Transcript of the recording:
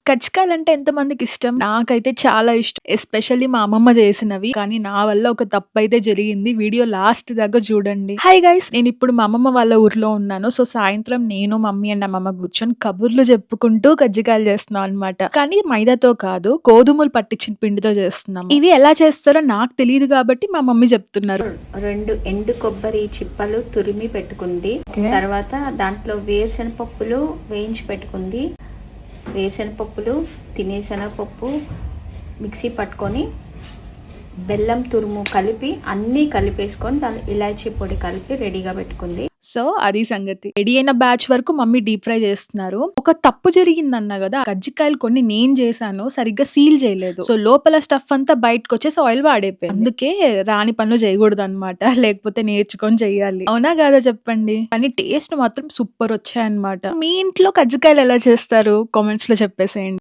కజ్జికాయలంటే ఎంతమందికిష్టం? నాకైతే చాలా ఇష్టం. ఎస్పెషల్లీ మా అమ్మమ్మ చేసినవి. కానీ నా వల్ల ఒక తప్పైతే జరిగింది. వీడియో లాస్ట్ దాకా చూడండి. Hi guys! నేనిప్పుడు మా అమ్మమ్మ వాళ్ళ ఊర్లో ఉన్నాను. సో, సాయంత్రం నేను, మమ్మీ అండ్ అమ్మమ్మ కూర్చొని కబుర్లు చెప్పుకుంటూ కజ్జికాయలు చేస్తున్నాం అన్నమాట. కానీ మైదాతో కాదు, గోధుమలు పట్టించిన పిండితో చేస్తున్నాము. ఇవి ఎలా చేస్తారో నాకు తెలీదు కాబట్టి మా మమ్మీ చెప్తున్నారు. 2 ఎండు కొబ్బరి చిప్పలు తురిమి పెట్టుకుంది. తర్వాత దాంట్లో వేరుశనగపప్పులు వేయించి పెట్టుకుంది. వేరుశనగపప్పులు, తినేశనగపప్పు మిక్సీ పట్టుకొని, బెల్లం తురుము కలిపి అన్నీ కలిపేసుకొని దాని ఇలాచీ పొడి కలిపి రెడీగా పెట్టుకుంది. సో, అది సంగతి. రెడీ అయిన బ్యాచ్ వరకు మమ్మీ డీప్ ఫ్రై చేస్తున్నారు. ఒక తప్పు జరిగిందన్నా గదా! కజ్జికాయలు కొన్ని నేను చేశాను. సరిగ్గా సీల్ చేయలేదు. సో, లోపల స్టఫ్ అంతా బయటకొచ్చేసి ఆయిల్ వాడైపోయింది. అందుకే రాని పనులు చేయకూడదన్నమాట. లేకపోతే నేర్చుకొని చెయ్యాలి. అవునా కాదా చెప్పండి? కానీ టేస్ట్ మాత్రం సూపర్ వచ్చాయన్నమాట. మీ ఇంట్లో కజ్జికాయలు ఎలా చేస్తారు? కామెంట్స్‌లో చెప్పేసేయండి.